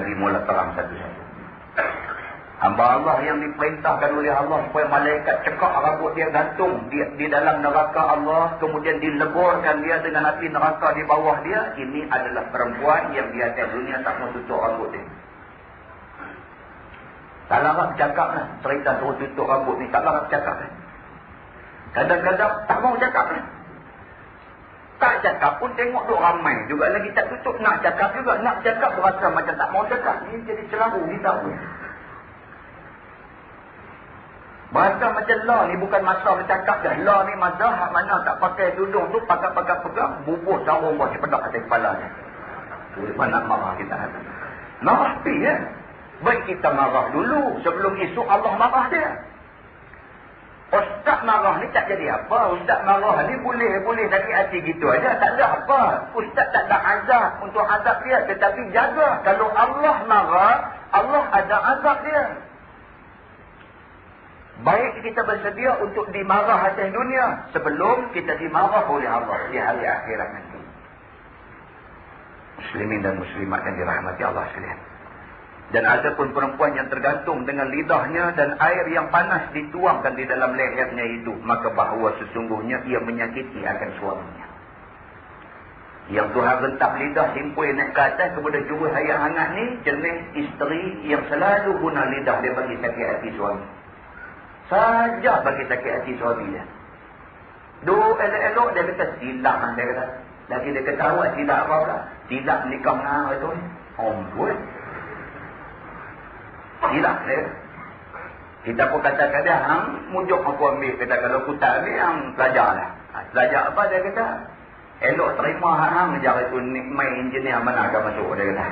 Nabi mula terang satu-satu. Hamba Allah yang diperintahkan oleh Allah supaya malaikat cekak rambut dia gantung di dalam neraka Allah, kemudian dilegurkan dia dengan api neraka di bawah dia, ini adalah perempuan yang di atas dunia tak mau tutup rambut dia. Tak larang cakap lah. Cerita suruh tutup rambut ni. Tak larang cakap lah. Kadang-kadang tak mau cakap lah. Tak cakap pun tengok duk ramai juga lagi tak tutup. Nak cakap juga. Nak cakap berasa macam tak mau cakap. Ini jadi celaru kita pun. Bahasa macam lah ni bukan masa bercakap dah. Lah ni masa hak mana tak pakai tudung tu. Pakai-pakai pegang. Bubuh sarung buat cepedak atas kepala dia. Mana nak marah kita. Marah pi ya. Baik kita marah dulu sebelum esok Allah marah dia. Ustaz marah ni tak jadi apa. Ustaz marah ni boleh sakit hati gitu aja. Tak ada apa. Ustaz tak ada azab untuk azab dia. Tetapi jaga. Kalau Allah marah, Allah ada azab dia. Baik kita bersedia untuk dimarah atas dunia sebelum kita dimarah oleh Allah di hari akhirat nanti. Muslimin dan muslimat yang dirahmati Allah sekalian. Dan ada pun perempuan yang tergantung dengan lidahnya dan air yang panas dituangkan di dalam lehernya itu, maka bahawa sesungguhnya ia menyakiti akan suaminya. Yang Tuhan rentak lidah simpul naik ke atas kepada juru air hangat ni, jenis isteri yang selalu guna lidah dia bagi sakit hati suami. Saja bagi sakit hati suami dia. Duk elok-elok dia kata silap, dia kata. Lagi dia kata awak silap apa? Silap nikah dengan itu ni. Ampun. Silap dia. Kita pun katakan dia, mujuk aku ambil. Kata kalau aku tak ambil, pelajar lah. Pelajar apa dia kata? Elok terima hang ngejar itu main engineer mana akan masuk dia kata.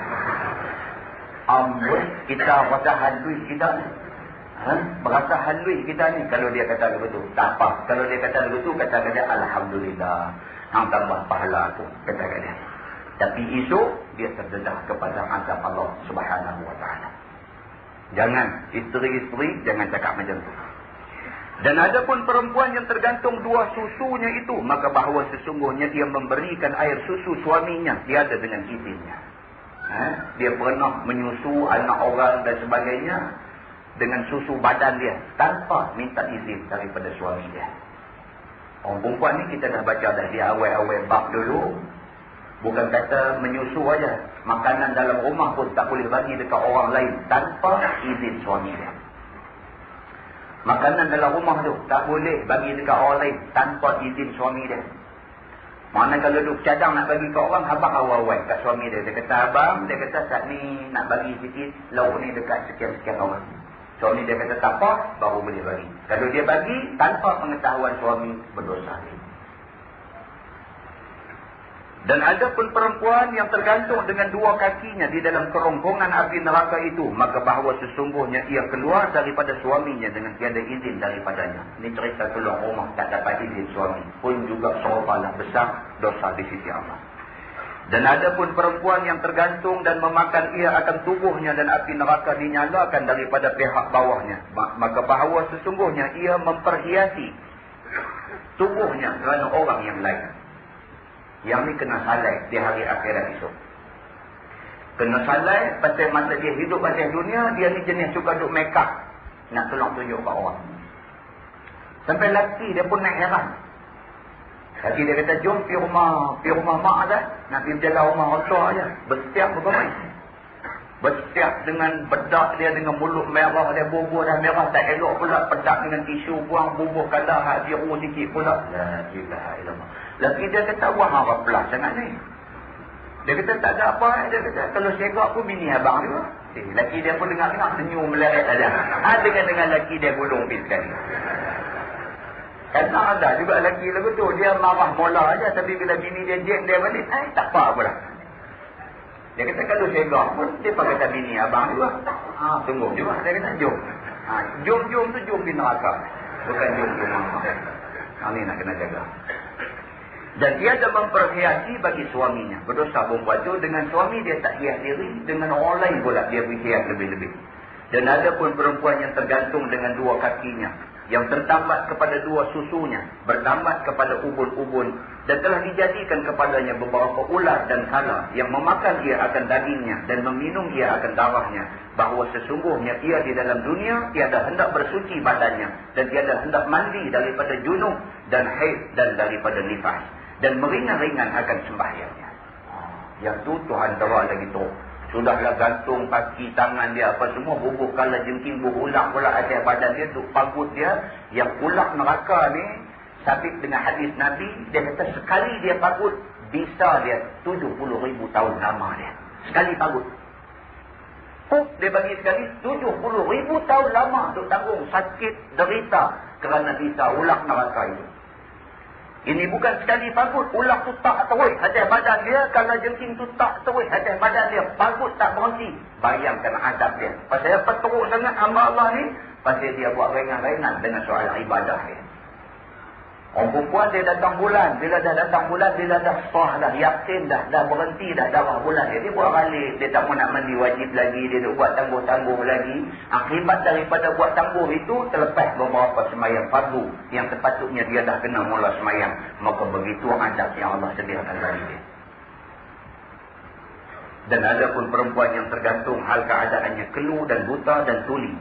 Amboi, kita rasa halui kita ni. Berasa halui kita ni. Kalau dia kata begitu, tak apa. Kalau dia kata begitu, katakan dia Alhamdulillah. Hang tambah pahala aku. Katakan dia. Tapi esok, dia terdedah kepada azab Allah Subhanahu Wa Taala. Jangan, isteri-isteri jangan cakap macam tu. Dan ada pun perempuan yang tergantung dua susunya itu, maka bahawa sesungguhnya dia memberikan air susu suaminya tiada dengan izinnya. Dia pernah menyusu anak orang dan sebagainya dengan susu badan dia tanpa minta izin daripada suami dia. Orang perempuan ni kita dah baca dah di awal-awal bab dulu. Bukan kata menyusu aja. Makanan dalam rumah pun tak boleh bagi dekat orang lain tanpa izin suami dia. Makanan dalam rumah tu tak boleh bagi dekat orang lain tanpa izin suami dia. Mana kalau duk cadang nak bagi ke orang, abang awal-awal kat suami dia. Dia kata, abang, dia kata saat ni nak bagi sikit, lauk ni dekat sekian-sekian orang. Suami dia kata tak apa, baru boleh bagi. Kalau dia bagi tanpa pengetahuan suami, berdosa dia. Dan ada pun perempuan yang tergantung dengan dua kakinya di dalam kerongkongan api neraka itu, maka bahawa sesungguhnya ia keluar daripada suaminya dengan tiada izin daripadanya. Ini cerita keluar rumah tak dapat izin suami. Pun juga serupalah besar dosa di sisi Allah. Dan ada pun perempuan yang tergantung dan memakan ia akan tubuhnya dan api neraka dinyalakan daripada pihak bawahnya. Maka bahawa sesungguhnya ia memperhiasi tubuhnya kerana orang yang lain. Yang ni kena salai di hari akhirat esok. Kena salai pasal masa dia hidup atas dunia, dia ni jenis suka duk make up. Nak tolong tunjuk kat orang. Sampai lelaki dia pun naik heran. Laki dia kata, jom pergi rumah mak dah. Nak pergi berjalan rumah orang aja. Bersiap berbagai. Bersiap dengan bedak dia, dengan mulut merah dia, bubuh dah merah, tak elok pula. Pedak dengan tisu, buang bubuh kalah, hak biru sikit pula. Laki dia kata, wah harap pelas sangat ni. Dia kata, tak ada apa. Dia kata, kalau segak pun bini abang dia. Laki dia pun dengar-dengar, senyum meleret saja. Dengan laki dia gulung pergi sekali. Kadang ada juga lelaki lagu tu, dia marah mola aja, tapi bila bini dia jek dia balik, tak apa pula. Dia kata kalau segak pun, dia pakai kata bini abang juga. Tunggu juga, dia kata jom. Jom tu jom di neraka. Bukan jom mama. Ini nak kena jaga. Dan dia ada memperhiasi bagi suaminya. Berdosa perempuan tu, dengan suami dia tak hias diri, dengan orang lain pula dia berhias lebih-lebih. Dan ada pun perempuan yang tergantung dengan dua kakinya, yang tertambat kepada dua susunya, bertambat kepada ubun-ubun, dan telah dijadikan kepadanya beberapa ular dan kala yang memakan ia akan dagingnya dan meminum ia akan darahnya, bahawa sesungguhnya ia di dalam dunia tiada hendak bersuci badannya, dan tiada hendak mandi daripada junub dan haid dan daripada nifas, dan meringan-ringan akan sembahyangnya. Yang tu Tuhan tahu lagi tu. Sudahlah gantung kaki tangan dia apa semua, bubuh kala jengking, berulang pula atas badan dia, duk pagut dia. Yang ulang neraka ni, sabit dengan hadis Nabi, dia kata sekali dia pagut, bisa dia 70,000 tahun lama dia. Sekali pagut. Dia bagi sekali 70,000 tahun lama duk tanggung sakit, derita kerana bisa ulang neraka itu. Ini bukan sekali pagut, ulang tu tak terus atas badan dia, kalau jengking tu tak terus atas badan dia, pagut tak berhenti. Bayangkan adab dia. Pasal apa teruk sangat hamba Allah ni? Pasal dia buat ringan-ringan dengan soal ibadah dia. Orang perempuan dia datang bulan, bila dah datang bulan, bila dah sah dah, yakin dah berhenti dah darah bulan dia buat balik, dia tak mau nak mandi wajib lagi, dia nak buat tangguh-tangguh lagi. Akibat daripada buat tangguh itu, terlepas beberapa semayang fardu yang sepatutnya dia dah kena mula semayang. Maka begitu adab yang Allah sediakan bagi dia. Dan ada pun perempuan yang tergantung hal keadaannya kelu dan buta dan tuli,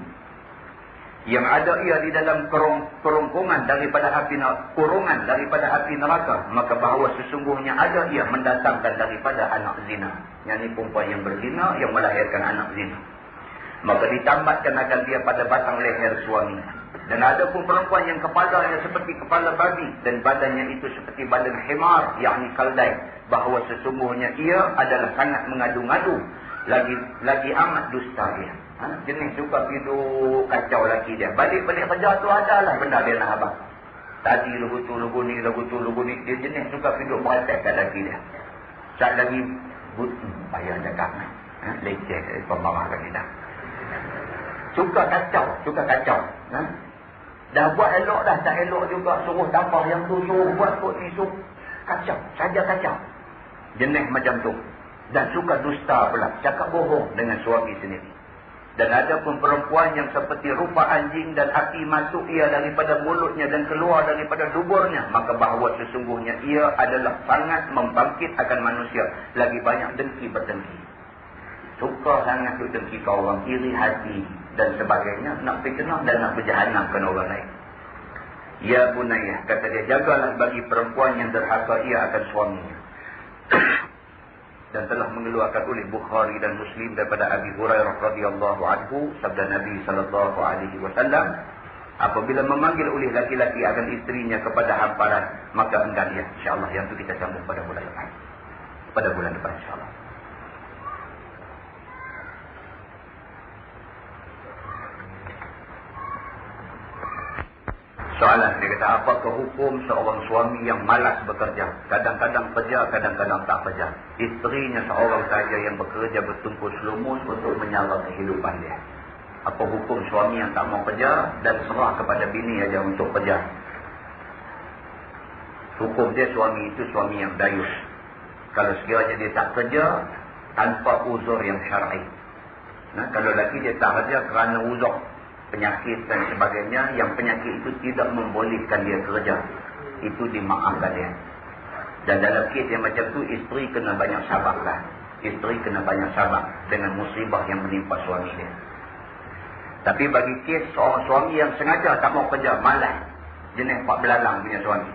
yang ada ia di dalam kurungan daripada api neraka, maka bahawa sesungguhnya ada ia mendatangkan daripada anak zina. Yang ini perempuan yang berzina, yang melahirkan anak zina. Maka ditambatkan akan dia pada batang leher suaminya. Dan ada pun perempuan yang kepalanya seperti kepala babi, dan badannya itu seperti badan himar, yakni kaldai. Bahawa sesungguhnya ia adalah sangat mengadu-ngadu, lagi amat dusta dia. Jenis suka hidup kacau laki dia. Balik-balik kerja tu adalah benda dia nak abang. Tadi lugu tu, lugu ni. Dia jenis suka hidup merasakan laki dia. Saat lagi, payah cakap. Leceh, pembarahkan kita. Suka kacau. Dah buat elok dah, tak elok juga. Suruh tambah yang tu, suruh buat kot ni, suruh kacau. Saja kacau. Jenis macam tu. Dan suka dusta pula. Cakap bohong dengan suami sendiri. Dan ada pun perempuan yang seperti rupa anjing, dan api masuk ia daripada mulutnya dan keluar daripada duburnya. Maka bahawa sesungguhnya ia adalah sangat membangkit akan manusia. Lagi banyak dengki berdengki. Suka sangat tu dengki kau orang, iri hati dan sebagainya. Nak fitnah dan nak berjahanamkan orang lain. Ya bunayah, kata dia, jagalah bagi perempuan yang derhaka ia akan suaminya. Dan telah mengeluarkan oleh Bukhari dan Muslim daripada Abi Hurairah radhiyallahu anhu, sabda Nabi sallallahu alaihi wasallam, apabila memanggil oleh laki-laki akan isterinya kepada hamparan, maka enggan dia. Insya-Allah yang itu kita sambung pada bulan depan. Insya-Allah. Soalan dia kata, apakah hukum seorang suami yang malas bekerja? Kadang-kadang kerja, kadang-kadang tak kerja. Isterinya seorang saja yang bekerja bertumpul lumus untuk menyala kehidupan dia. Apa hukum suami yang tak mau kerja dan serah kepada bini aja untuk kerja? Hukum dia, suami itu suami yang dayus. Kalau sekiranya dia tak kerja tanpa uzur yang syar'i. Kalau lelaki dia tak kerja kerana uzur, penyakit dan sebagainya, yang penyakit itu tidak membolehkan dia kerja, itu dimaafkan dia. Dan dalam kes yang macam tu, isteri kena banyak sabar lah. Isteri kena banyak sabar dengan musibah yang menimpa suami dia. Tapi bagi kes seorang suami yang sengaja tak mau kerja, malas, jenis pak belalang punya suami,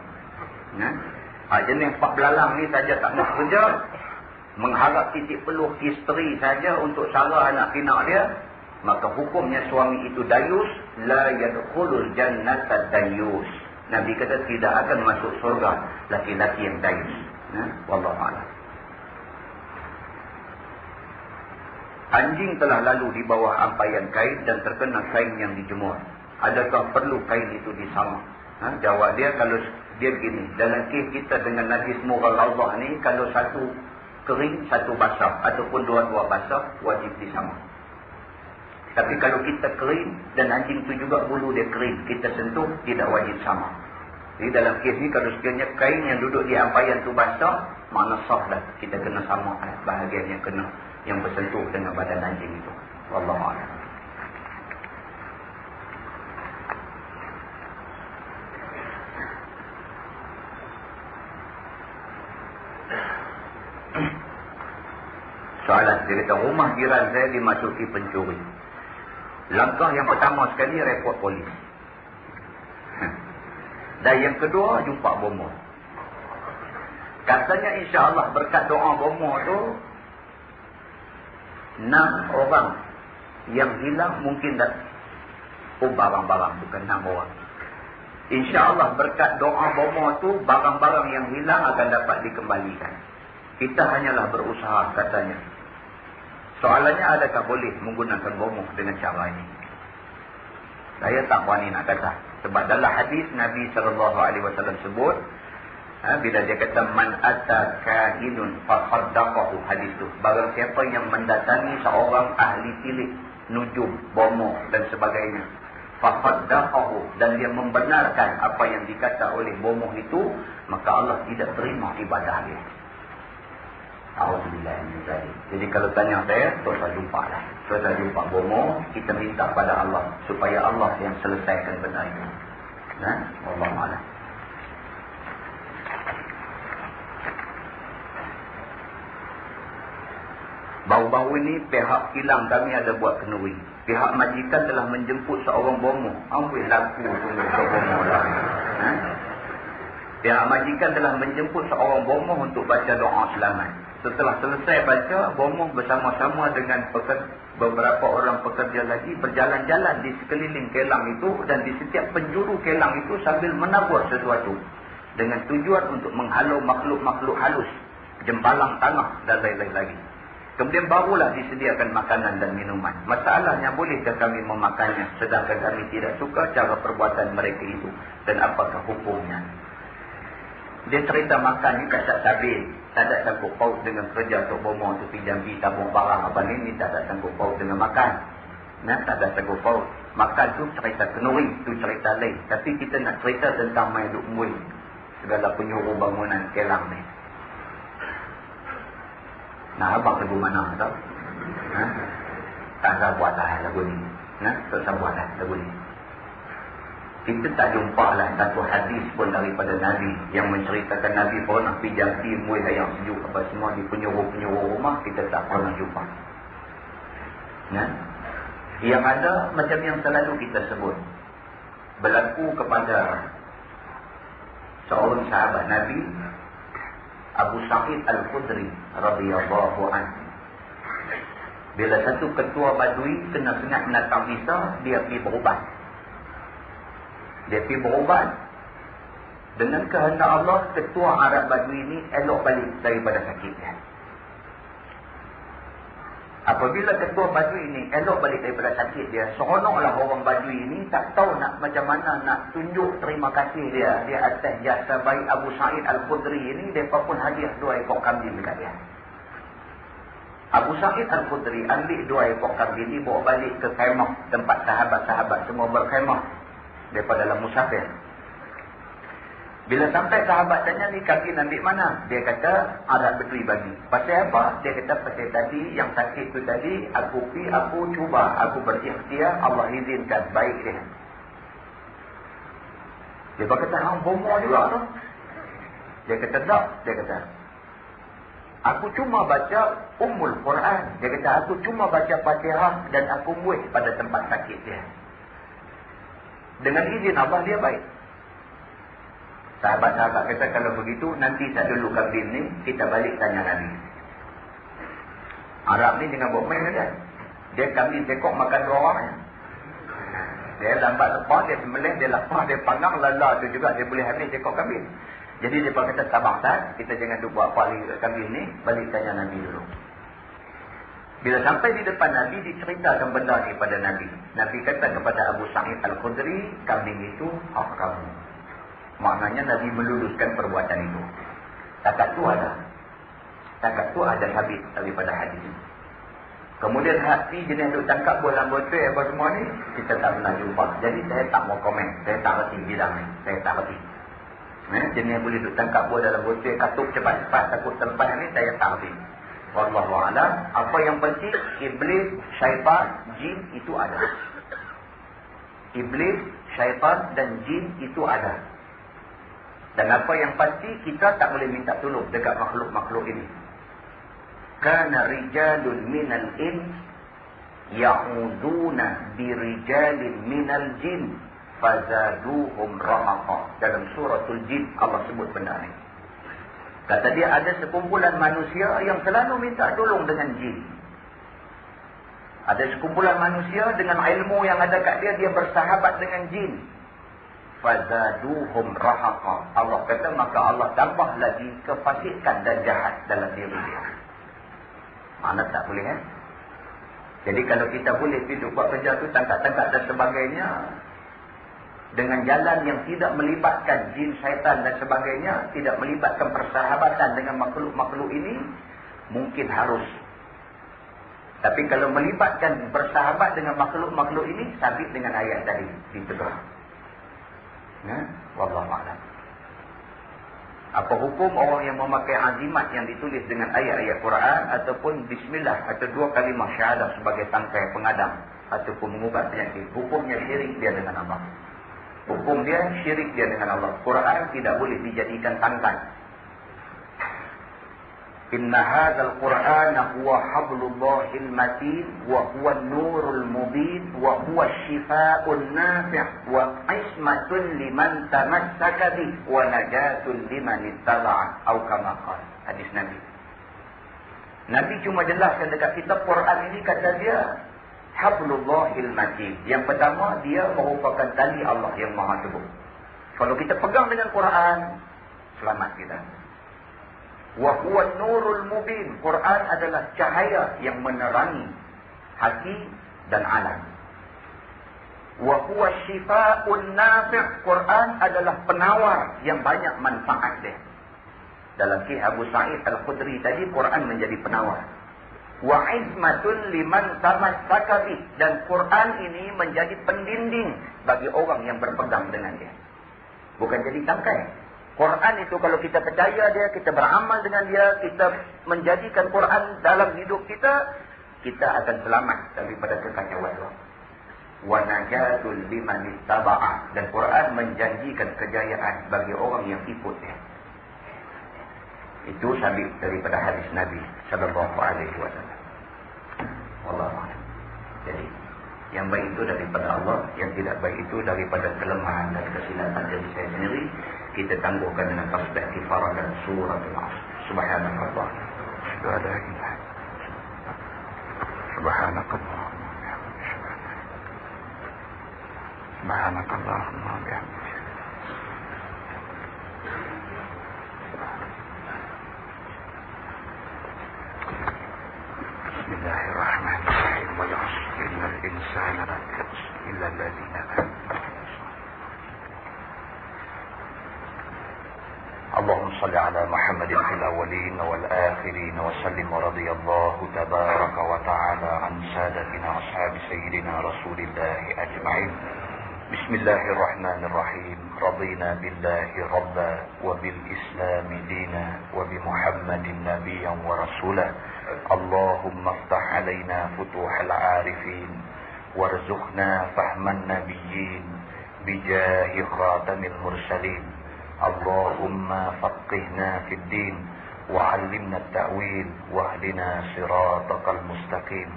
Jenis pak belalang ni saja tak nak kerja, mengharap titik peluh isteri saja untuk sarah anak pinak dia, maka hukumnya suami itu dayus, la yadkhulul jannata dayus. Nabi kata tidak akan masuk surga laki-laki yang dayus. Wallahu a'lam. Anjing telah lalu di bawah ampaian kain dan terkena kain yang dijemur. Adakah perlu kain itu disamak? Jawab dia, kalau dia begini, dalam kes kita dengan najis mughal rawdah ni, kalau satu kering, satu basah, ataupun dua-dua basah, wajib disamak. Tapi kalau kita kering dan anjing tu juga bulu dia kering, kita sentuh, tidak wajib sama. Jadi dalam kes ni, kalau sekiranya kain yang duduk di ampaian tu basah, makna sah dah. Kita kena sama bahagian yang kena, yang bersentuh dengan badan anjing itu. Wallahu a'lam. Soalan, dia kata rumah jiran saya dimasuki pencuri. Langkah yang pertama sekali, report polis. Dan yang kedua, jumpa bomoh. Katanya insya-Allah berkat doa bomoh tu, 6 orang yang hilang mungkin dah barang-barang, bukan 6 orang. Insya-Allah berkat doa bomoh tu, barang-barang yang hilang akan dapat dikembalikan. Kita hanyalah berusaha katanya. Soalannya, adakah boleh menggunakan bomoh dengan cara ini? Saya tak berani nak kata. Sebab dalam hadis Nabi SAW sebut, bila dia kata, man ata kahinun fasaddaqahu, hadis tu. Barang siapa yang mendatangi seorang ahli tilik, nujum, bomoh dan sebagainya, fasaddaqahu, dan dia membenarkan apa yang dikata oleh bomoh itu, maka Allah tidak terima ibadah dia. Jadi kalau tanya saya, saya jumpa lah. Saya jumpa bomoh, kita minta pada Allah supaya Allah yang selesaikan benda itu. Allah malam. Baru-baru ini pihak kilang kami ada buat kenduri. Pihak majikan telah menjemput seorang bomoh. Amboi laku tunggu ke bomoh lah. Pihak majikan telah menjemput seorang bomoh untuk baca doa selamat. Setelah selesai baca, bomoh bersama-sama dengan beberapa orang pekerja lagi berjalan-jalan di sekeliling kelang itu, dan di setiap penjuru kelang itu sambil menabur sesuatu dengan tujuan untuk menghalau makhluk-makhluk halus, jembalang tanah dan lain-lain lagi. Kemudian barulah disediakan makanan dan minuman. Masalahnya, bolehkah kami memakannya sedangkan kami tidak suka cara perbuatan mereka itu, dan apakah hukumnya? Dia cerita makan ni kasat sabit. Tak ada sangkut paut dengan kerja untuk bomoh tu pinjam tabung barang apa ni, tak ada sangkut paut dengan makan. Tak ada sangkut paut. Makan tu cerita kenuri, tu cerita lain. Tapi kita nak cerita tentang main duk mui segala penyuruh bangunan kelang ni. Nah, abang lagu mana tau? Tak ada buat lah lagu ni. Tak ada buat lah lagu ni. Kita tak jumpa lah satu hadis pun daripada Nabi yang menceritakan Nabi pernah pergi jati muih yang sejuk apa semua di penyuruh-penyuruh rumah. Kita tak pernah jumpa. Yang ada macam yang selalu kita sebut, berlaku kepada seorang sahabat Nabi, Abu Sa'id Al-Khudri radhiyallahu anhu. Bila satu ketua badui kena sengat binatang bisa, dia pergi berubat. Dia pergi berubat. Dengan kehendak Allah, ketua Arab Badui ini elok balik daripada sakitnya. Apabila ketua Badui ini elok balik daripada sakit dia, seronoklah orang Badui ini tak tahu nak macam mana nak tunjuk terima kasih dia atas jasa baik Abu Sa'id Al-Khudri ini. Mereka pun hadiah 2 ekor kambing dekat dia. Abu Sa'id Al-Khudri ambil 2 ekor kambing ini, bawa balik ke kemah tempat sahabat-sahabat semua berkemah daripada dalam musafir. Bila sampai sahabat tanya, ni kambing ambil mana? Dia kata, Arab Badui bagi. Pasal apa? Dia kata, pasal tadi yang sakit tu tadi, aku cuba, aku berikhtiar, Allah izinkan, baik dia. Dia berkata, hang bomoh juga tu. Dia kata, tak. Dia kata, aku cuma baca Ummul Quran. Dia kata, aku cuma baca Fatihah dan aku muih pada tempat sakit dia. Dengan izin Allah dia baik. Sahabat-sahabat kata, kalau begitu nanti tak dulu kambing ni, kita balik tanya Nabi. Arab ni jangan buat main kan. Dia kambing tekok makan 2 orang. Dia lambat lepas, dia sembelih, dia lapar, dia panggang, lala tu juga dia boleh habis tekok kambing. Jadi dia kata sabar sat, kita jangan duk buat apa lagi kambing ni, balik tanya Nabi dulu. Bila sampai di depan Nabi, diceritakan benda ni pada Nabi. Nabi kata kepada Abu Sa'id Al-Khudri, kambing itu hak kamu. Maknanya Nabi meluluskan perbuatan itu. Takat tu ada. Takat tu ada sabit daripada hadis. Kemudian hati jenis duk tangkap bola botol apa semua ni, kita tak pernah jumpa. Jadi saya tak mau komen. Saya tak reti bidang ni. Saya tak reti. Jenis boleh duk tangkap bola dalam botol, katuk cepat-cepat, takut terlepas ni, saya tak reti. Wallahu a'lam. Apa yang penting, iblis, syaitan, jin itu ada. Iblis, syaitan dan jin itu ada. Dan apa yang pasti, kita tak boleh minta tolong dekat makhluk-makhluk ini. Kana rijalun minal ins ya'uduna birijalin minal jin fazaduhum rahaqa. Dalam suratul jin Allah sebut benda ni. Kata dia, ada sekumpulan manusia yang selalu minta tolong dengan jin. Ada sekumpulan manusia dengan ilmu yang ada kat dia, dia bersahabat dengan jin. Fazaduhum rahaqa. Allah kata, maka Allah tambah lagi kefasikan dan jahat dalam diri dia. Mana tak boleh kan? Jadi kalau kita boleh pergi buat kerja tu, tangkap-tangkap dan sebagainya, dengan jalan yang tidak melibatkan jin, syaitan dan sebagainya, tidak melibatkan persahabatan dengan makhluk-makhluk ini, mungkin harus. Tapi kalau melibatkan bersahabat dengan makhluk-makhluk ini, sabit dengan ayat tadi, ditegah. Wallahu a'lam. Apa hukum orang yang memakai azimat yang ditulis dengan ayat-ayat Quran ataupun bismillah atau 2 kalimah syahadah sebagai tangkai pengadam ataupun mengubat penyakit? Hukumnya syirik dia dengan Allah. Hukum dia syirik dia dengan Allah. Quran tidak boleh dijadikan tangkai. Inna hadzal Qur'ana huwa hablullahil matin wa huwa an-nurul mubin wa huwa asy-syifaa'un nafi' wa 'ismatun liman tamassaka bi wa najatun liman ittaba'a atau kama qala. Hadis Nabi. Nabi cuma jelaskan dekat kita Quran ini, kata dia hablullahil matin. Yang pertama, dia merupakan tali Allah yang Maha Teguh. Kalau kita pegang dengan Quran, selamat kita. Wa huwa nurul mubin. Quran adalah cahaya yang menerangi hati dan alam. Wa huwa syifaa'un nafi'. Quran adalah penawar yang banyak manfaat dia. Dalam kisah Abu Sa'id Al-Khudri tadi, Quran menjadi penawar. Wa 'ismatun liman tamassaka bih. Dan Quran ini menjadi pendinding bagi orang yang berpegang dengan dia. Bukan jadi tangkai. Quran itu kalau kita percaya dia, kita beramal dengan dia, kita menjadikan Quran dalam hidup kita, kita akan selamat daripada kekacauan. Wa najatul liman ittaba'a. Dan Quran menjanjikan kejayaan bagi orang yang ikut dia. Itu sabit daripada hadis Nabi sallallahu alaihi wasallam. Wallahu a'lam. Jadi yang baik itu daripada Allah, yang tidak baik itu daripada kelemahan dan kesilapan diri saya sendiri. Kita tangguhkan dengan tasbih kifarah dan surah Al-Asr. Subhanallah. Subhanallah. Subhanallah. Bismillahirrahmanirrahim. Wa ya'asr innal insana lafi khusr illa alladhina amanu. اللهم صل على محمد في الأولين والآخرين وسلم ورضي الله تبارك وتعالى عن سادتنا أصحاب سيدنا رسول الله أجمعين. بسم الله الرحمن الرحيم. رضينا بالله ربا وبالإسلام دينا وبمحمد نبيا ورسولا. اللهم افتح علينا فتوح العارفين وارزقنا فهم النبيين بجاه خاتم المرسلين. اللهم فقهنا في الدين وعلمنا التأويل واهدنا صراطك المستقيم.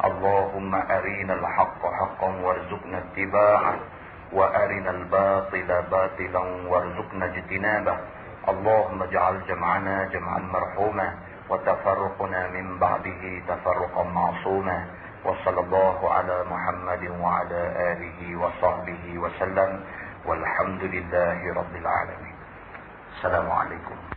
اللهم أرنا الحق حقا وارزقنا اتباعه وأرنا الباطل باطلا وارزقنا اجتنابه. اللهم اجعل جمعنا جمعا مرحوما وتفرقنا من بعده تفرقا معصوما. وصلى الله على محمد وعلى آله وصحبه وسلم والحمد لله رب العالمين. السلام عليكم.